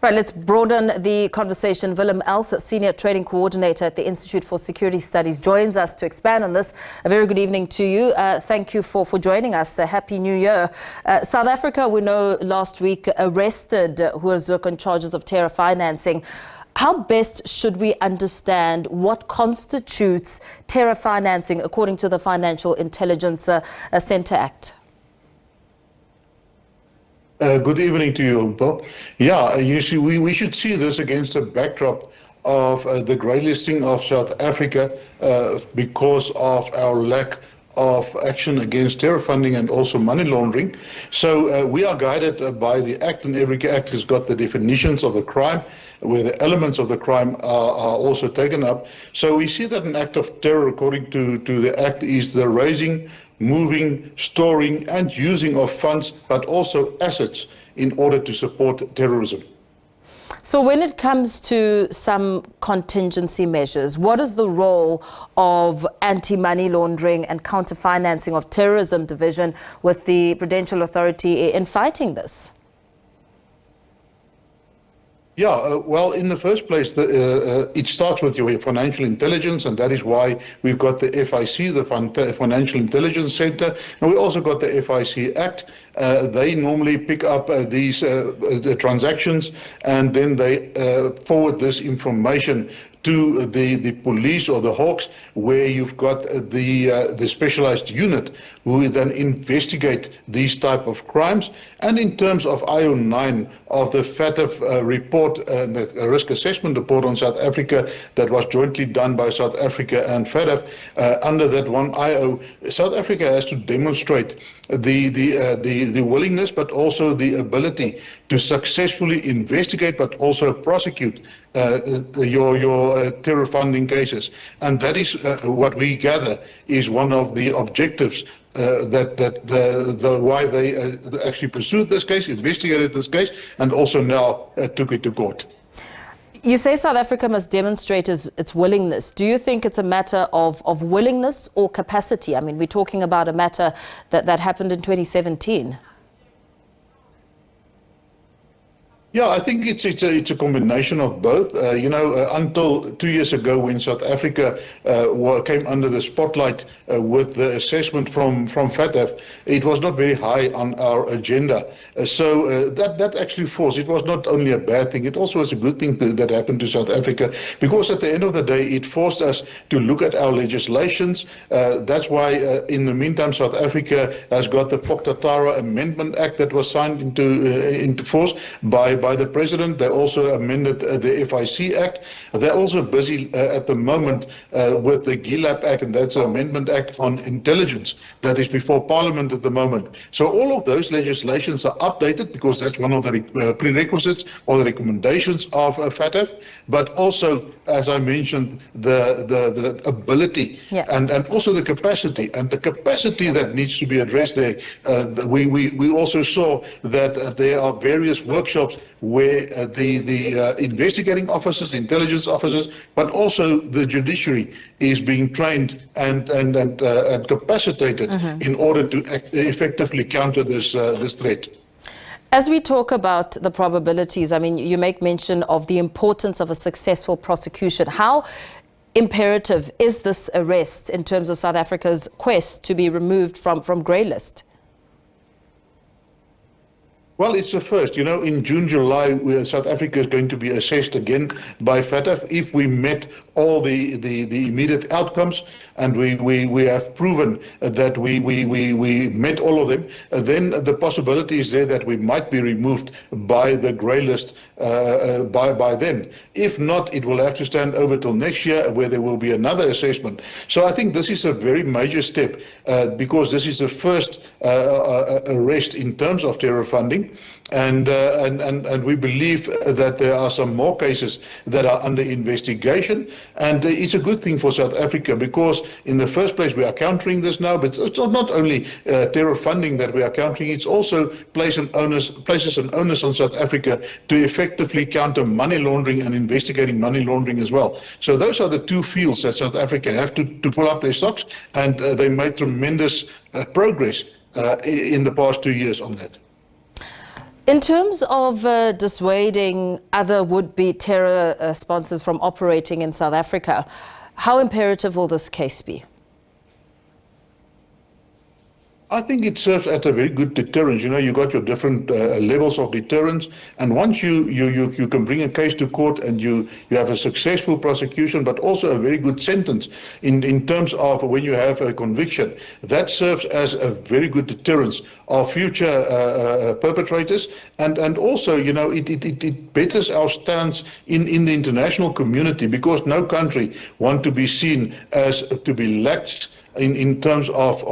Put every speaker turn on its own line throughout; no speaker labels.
Right, let's broaden the conversation. Willem Els, Senior Trading Coordinator at the Institute for Security Studies, joins us to expand on this. A very good evening to you. Thank you for joining us. Happy New Year. South Africa, we know, last week arrested Hoorzoek on charges of terror financing. How best should we understand what constitutes terror financing according to the Financial Intelligence Center Act?
Good evening to you, Paul. Yeah, you see, we should see this against a backdrop of the grey listing of South Africa because of our lack of action against terror funding and also money laundering. So we are guided by the Act, and every Act has got the definitions of the crime, where the elements of the crime are also taken up. So we see that an act of terror, according to the Act, is the raising, moving, storing and using of funds, but also assets in order to support terrorism.
So when it comes to some contingency measures, what is the role of anti-money laundering and counter-financing of terrorism division with the Prudential Authority in fighting this?
Yeah, well, in the first place, it starts with your financial intelligence, and that is why we've got the FIC, the Financial Intelligence Center, and we also got the FIC Act. They normally pick up these the transactions, and then they forward this information to the police or the Hawks, where you've got the specialized unit who then investigate these type of crimes. And in terms of IO9 of the FATF report, the risk assessment report on South Africa that was jointly done by South Africa and FATF, under that one IO, South Africa has to demonstrate the willingness, but also the ability to successfully investigate, but also prosecute your terror funding cases. And that is what we gather is one of the objectives why they actually pursued this case, investigated this case, and also now took it to court.
You say South Africa must demonstrate its willingness. Do you think it's a matter of willingness or capacity? I mean, we're talking about a matter that happened in 2017.
Yeah, I think it's a combination of both. Until 2 years ago, when South Africa came under the spotlight with the assessment from FATF, it was not very high on our agenda. So that actually forced. It was not only a bad thing; it also was a good thing that happened to South Africa, because at the end of the day, it forced us to look at our legislations. That's why, in the meantime, South Africa has got the Poctatara Amendment Act that was signed into force by the president. They also amended the FIC Act. They're also busy at the moment with the GILAP Act, and that's an Amendment Act on Intelligence that is before Parliament at the moment. So all of those legislations are updated because that's one of the prerequisites or the recommendations of FATF, but also, as I mentioned, the ability and also the capacity. And the capacity that needs to be addressed there, we also saw that there are various workshops where the investigating officers, intelligence officers, but also the judiciary is being trained and capacitated in order to effectively counter this threat.
As we talk about the probabilities, I mean, you make mention of the importance of a successful prosecution. How imperative is this arrest in terms of South Africa's quest to be removed from grey list?
Well, it's the first. You know, in June, July, South Africa is going to be assessed again by FATF if we met all the immediate outcomes, and we have proven that we met all of them. Then the possibility is there that we might be removed by the grey list by then. If not, it will have to stand over till next year, where there will be another assessment. So I think this is a very major step because this is the first arrest in terms of terror funding. And we believe that there are some more cases that are under investigation, and it's a good thing for South Africa because in the first place we are countering this now, but it's not only terror funding that we are countering, it's also places an onus on South Africa to effectively counter money laundering and investigating money laundering as well. So those are the two fields that South Africa have to pull up their socks, and they made tremendous progress in the past 2 years on that.
In terms of dissuading other would-be terror sponsors from operating in South Africa, how imperative will this case be?
I think it serves as a very good deterrence. You know, you got your different levels of deterrence, and once you can bring a case to court and you have a successful prosecution, but also a very good sentence in terms of when you have a conviction, that serves as a very good deterrence of future perpetrators, and also, you know, it betters our stance in the international community, because no country want to be seen as to be lax in terms of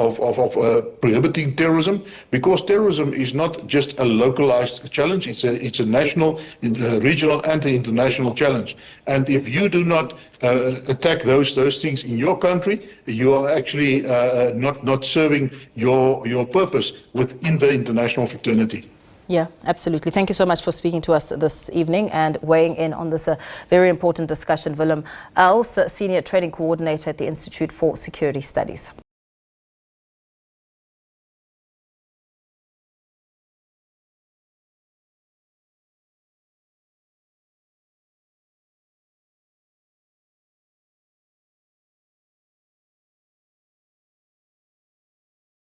prohibiting terrorism, because terrorism is not just a localized challenge, it's a national, regional and international challenge. And if you do not attack those things in your country, you are actually not serving your purpose within the international fraternity.
Yeah, absolutely. Thank you so much for speaking to us this evening and weighing in on this very important discussion. Willem Els, Senior Training Coordinator at the Institute for Security Studies.